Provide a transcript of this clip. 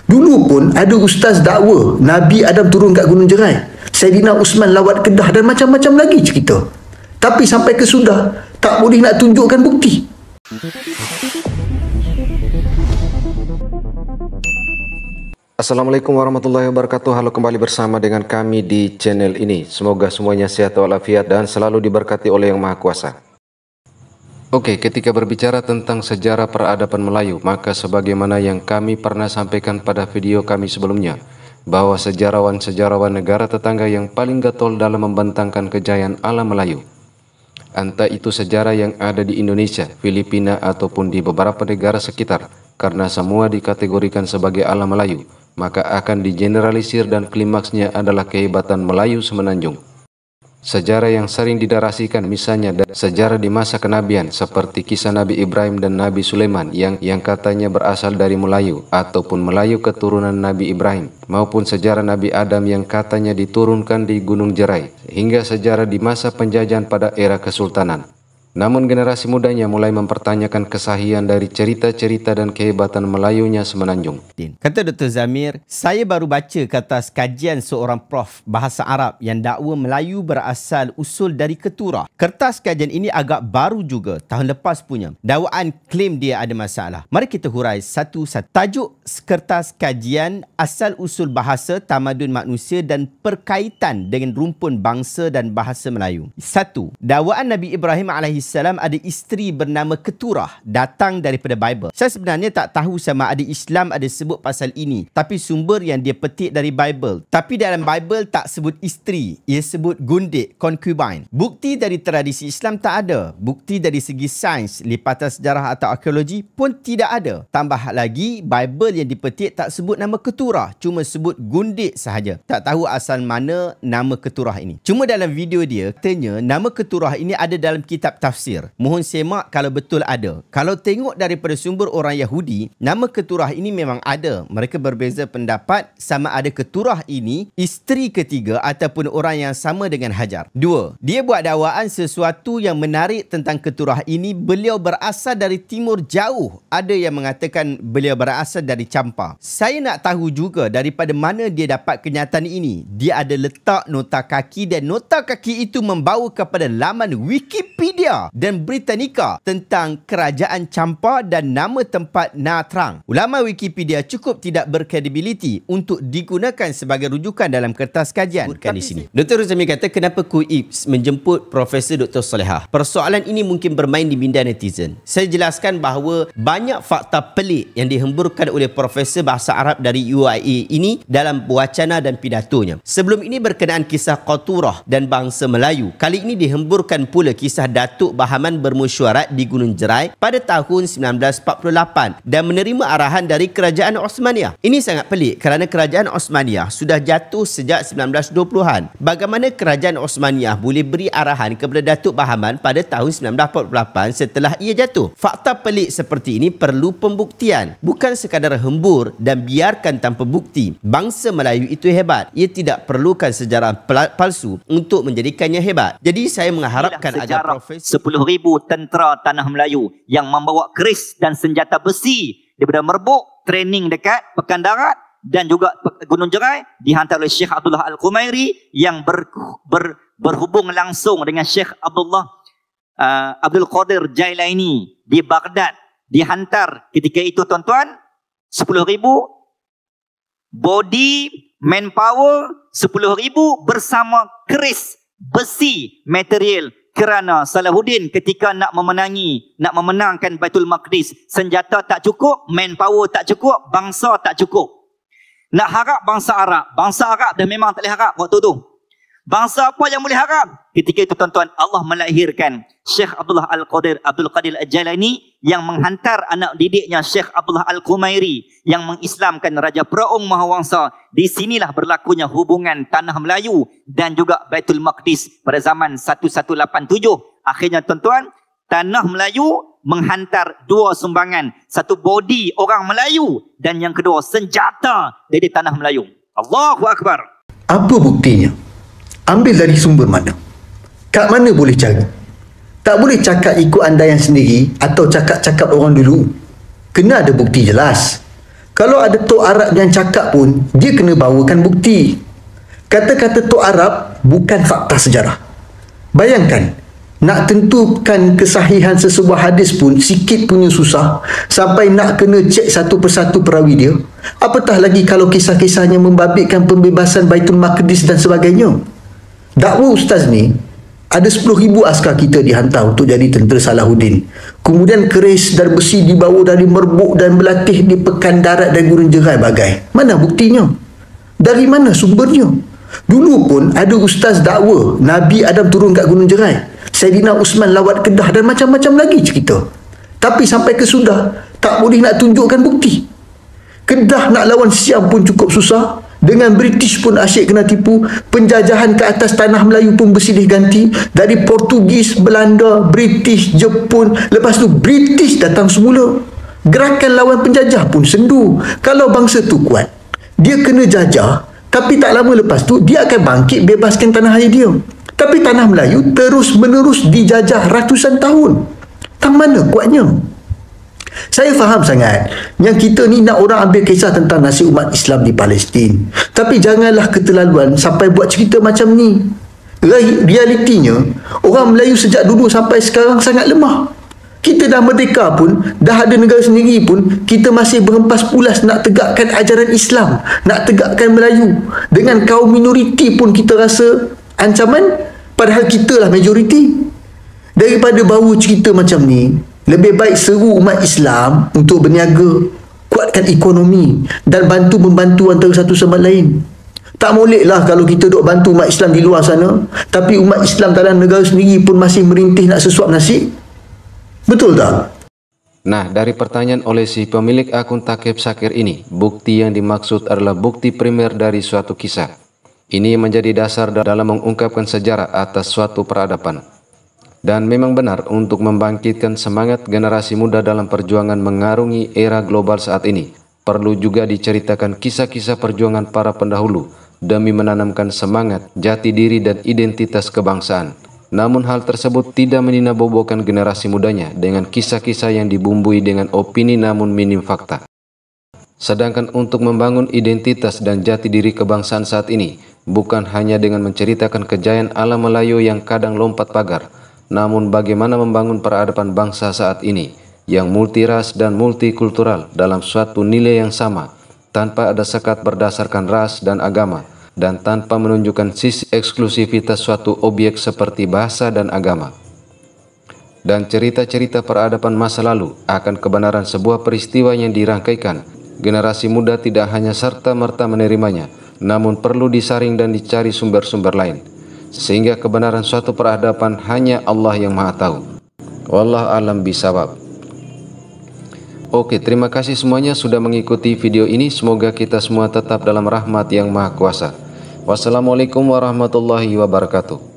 Dulu pun ada ustaz dakwa Nabi Adam turun kat Gunung Jerai, Saidina Usman lawat Kedah dan macam-macam lagi cerita. Tapi sampai ke sudah tak boleh nak tunjukkan bukti. Assalamualaikum warahmatullahi wabarakatuh. Halo, kembali bersama dengan kami di channel ini. Semoga semuanya sehat walafiat dan selalu diberkati oleh Yang Maha Kuasa. Oke, ketika berbicara tentang sejarah peradaban Melayu, maka sebagaimana yang kami pernah sampaikan pada video kami sebelumnya, bahwa sejarawan-sejarawan negara tetangga yang paling getol dalam membentangkan kejayaan alam Melayu, entah itu sejarah yang ada di Indonesia, Filipina ataupun di beberapa negara sekitar, karena semua dikategorikan sebagai alam Melayu, maka akan digeneralisir dan klimaksnya adalah kehebatan Melayu Semenanjung. Sejarah yang sering didarasikan misalnya sejarah di masa kenabian seperti kisah Nabi Ibrahim dan Nabi Sulaiman yang katanya berasal dari Melayu ataupun Melayu keturunan Nabi Ibrahim, maupun sejarah Nabi Adam yang katanya diturunkan di Gunung Jerai, hingga sejarah di masa penjajahan pada era Kesultanan. Namun generasi mudanya mulai mempertanyakan kesahihan dari cerita-cerita dan kehebatan Melayunya Semenanjung. Kata Dr. Zamir, saya baru baca atas kajian seorang prof bahasa Arab yang dakwa Melayu berasal usul dari Keturah. Kertas kajian ini agak baru juga, tahun lepas punya. Dakwaan klaim dia ada masalah. Mari kita hurai satu-satu. Tajuk kertas kajian asal usul bahasa, tamadun manusia dan perkaitan dengan rumpun bangsa dan bahasa Melayu. 1. Dakwaan Nabi Ibrahim alaihissalam ada isteri bernama Keturah, datang daripada Bible. Saya sebenarnya tak tahu sama ada Islam ada sebut pasal ini, tapi sumber yang dia petik dari Bible. Tapi dalam Bible tak sebut isteri, ia sebut gundik, concubine. Bukti dari tradisi Islam tak ada. Bukti dari segi sains, lipatan sejarah atau arkeologi pun tidak ada. Tambah lagi, Bible yang dipetik tak sebut nama Keturah, cuma sebut gundik sahaja. Tak tahu asal mana nama Keturah ini. Cuma dalam video dia, katanya nama Keturah ini ada dalam kitab tafsir. Mohon semak kalau betul ada. Kalau tengok daripada sumber orang Yahudi, nama Keturah ini memang ada. Mereka berbeza pendapat sama ada Keturah ini isteri ketiga ataupun orang yang sama dengan Hajar. 2. Dia buat dakwaan sesuatu yang menarik tentang Keturah ini. Beliau berasal dari timur jauh. Ada yang mengatakan beliau berasal dari Champa. Saya nak tahu juga daripada mana dia dapat kenyataan ini. Dia ada letak nota kaki dan nota kaki itu membawa kepada laman Wikipedia dan Britannica tentang kerajaan Champa dan nama tempat Natrang. Ulama Wikipedia cukup tidak berkredibiliti untuk digunakan sebagai rujukan dalam kertas kajian. Bukan di sini. Dr. Ruzami kata, kenapa Kuips menjemput Profesor Dr. Solehah? Persoalan ini mungkin bermain di minda netizen. Saya jelaskan bahawa banyak fakta pelik yang dihemburkan oleh Profesor Bahasa Arab dari UIA ini dalam wacana dan pidatonya. Sebelum ini berkenaan kisah Qaturah dan bangsa Melayu. Kali ini dihemburkan pula kisah Datuk Bahaman bermesyuarat di Gunung Jerai pada tahun 1948 dan menerima arahan dari Kerajaan Osmaniyah. Ini sangat pelik kerana Kerajaan Osmaniyah sudah jatuh sejak 1920-an. Bagaimana Kerajaan Osmaniyah boleh beri arahan kepada Datuk Bahaman pada tahun 1948 setelah ia jatuh? Fakta pelik seperti ini perlu pembuktian, bukan sekadar hembur dan biarkan tanpa bukti. Bangsa Melayu itu hebat. Ia tidak perlukan sejarah palsu untuk menjadikannya hebat. Jadi saya mengharapkan agar Profesor 10,000 tentera tanah Melayu yang membawa keris dan senjata besi daripada Merbuk, training dekat Pekan Darat dan juga Gunung Jerai dihantar oleh Syekh Abdullah Al-Qumairi yang berhubung langsung dengan Syekh Abdul Qadir Jailaini di Baghdad. Dihantar ketika itu tuan-tuan 10,000 body manpower, 10,000 bersama keris besi material. Kerana Salahuddin ketika nak memenangkan Baitul Maqdis, senjata tak cukup, manpower tak cukup, bangsa tak cukup. Nak harap bangsa Arab dah memang tak boleh harap waktu tu. Bangsa apa yang boleh harap? Ketika itu tuan-tuan, Allah melahirkan Syekh Abdul Qadir Al-Jailani yang menghantar anak didiknya Syekh Abdullah Al-Qumairi yang mengislamkan Raja Peraung Mahawangsa. Di sinilah berlakunya hubungan tanah Melayu dan juga Baitul Maqdis pada zaman 1187. Akhirnya tuan-tuan, tanah Melayu menghantar dua sumbangan. Satu body orang Melayu dan yang kedua senjata dari tanah Melayu. Allahu Akbar. Apa buktinya? Ambil dari sumber mana? Kat mana boleh cari? Tak boleh cakap ikut andaian sendiri atau cakap-cakap orang dulu. Kena ada bukti jelas. Kalau ada Tok Arab yang cakap pun, dia kena bawakan bukti. Kata-kata Tok Arab bukan fakta sejarah. Bayangkan, nak tentukan kesahihan sesebuah hadis pun sikit punya susah, sampai nak kena cek satu persatu perawi dia. Apatah lagi kalau kisah-kisahnya membabitkan pembebasan Baitul Maqdis dan sebagainya. Dakwah ustaz ni, ada 10,000 askar kita dihantar untuk jadi tentera Salahuddin. Kemudian keris dan besi dibawa dari Merbuk dan berlatih di Pekan Darat dan Gurun Jerai bagai. Mana buktinya? Dari mana sumbernya? Dulu pun ada ustaz dakwa Nabi Adam turun kat Gunung Jerai, Saidina Usman lawat Kedah dan macam-macam lagi cerita. Tapi sampai ke sudah tak boleh nak tunjukkan bukti. Kedah nak lawan Siam pun cukup susah. Dengan British pun asyik kena tipu. Penjajahan ke atas tanah Melayu pun bersilih ganti. Dari Portugis, Belanda, British, Jepun. Lepas tu British datang semula. Gerakan lawan penjajah pun sendu. Kalau bangsa tu kuat, dia kena jajah. Tapi tak lama lepas tu dia akan bangkit bebaskan tanah air dia. Tapi tanah Melayu terus-menerus dijajah ratusan tahun. Tang mana kuatnya? Saya faham sangat yang kita ni nak orang ambil kisah tentang nasib umat Islam di Palestin. Tapi janganlah keterlaluan sampai buat cerita macam ni. Realitinya, orang Melayu sejak dulu sampai sekarang sangat lemah. Kita dah merdeka pun, dah ada negara sendiri pun, kita masih berhempas pulas nak tegakkan ajaran Islam, nak tegakkan Melayu. Dengan kaum minoriti pun kita rasa ancaman, padahal kita lah majoriti. Daripada bawa cerita macam ni, lebih baik seru umat Islam untuk berniaga, kuatkan ekonomi dan bantu-membantu antara satu sama lain. Tak molek lah kalau kita duk bantu umat Islam di luar sana, tapi umat Islam dalam negara sendiri pun masih merintih nak sesuap nasi. Betul tak? Nah, dari pertanyaan oleh si pemilik akun Takib Sakir ini, bukti yang dimaksud adalah bukti primer dari suatu kisah. Ini menjadi dasar dalam mengungkapkan sejarah atas suatu peradaban. Dan memang benar untuk membangkitkan semangat generasi muda dalam perjuangan mengarungi era global saat ini. Perlu juga diceritakan kisah-kisah perjuangan para pendahulu demi menanamkan semangat, jati diri dan identitas kebangsaan. Namun hal tersebut tidak meninabobokan generasi mudanya dengan kisah-kisah yang dibumbui dengan opini namun minim fakta. Sedangkan untuk membangun identitas dan jati diri kebangsaan saat ini, bukan hanya dengan menceritakan kejayaan alam Melayu yang kadang lompat pagar, namun bagaimana membangun peradaban bangsa saat ini yang multiras dan multikultural dalam suatu nilai yang sama, tanpa ada sekat berdasarkan ras dan agama, dan tanpa menunjukkan sisi eksklusivitas suatu objek seperti bahasa dan agama. Dan cerita-cerita peradaban masa lalu akan kebenaran sebuah peristiwa yang dirangkaikan, generasi muda tidak hanya serta-merta menerimanya, namun perlu disaring dan dicari sumber-sumber lain. Sehingga kebenaran suatu peradaban hanya Allah yang Maha Tahu. Wallahu a'lam bishawab. Oke, terima kasih semuanya sudah mengikuti video ini. Semoga kita semua tetap dalam rahmat yang Maha Kuasa. Wassalamualaikum warahmatullahi wabarakatuh.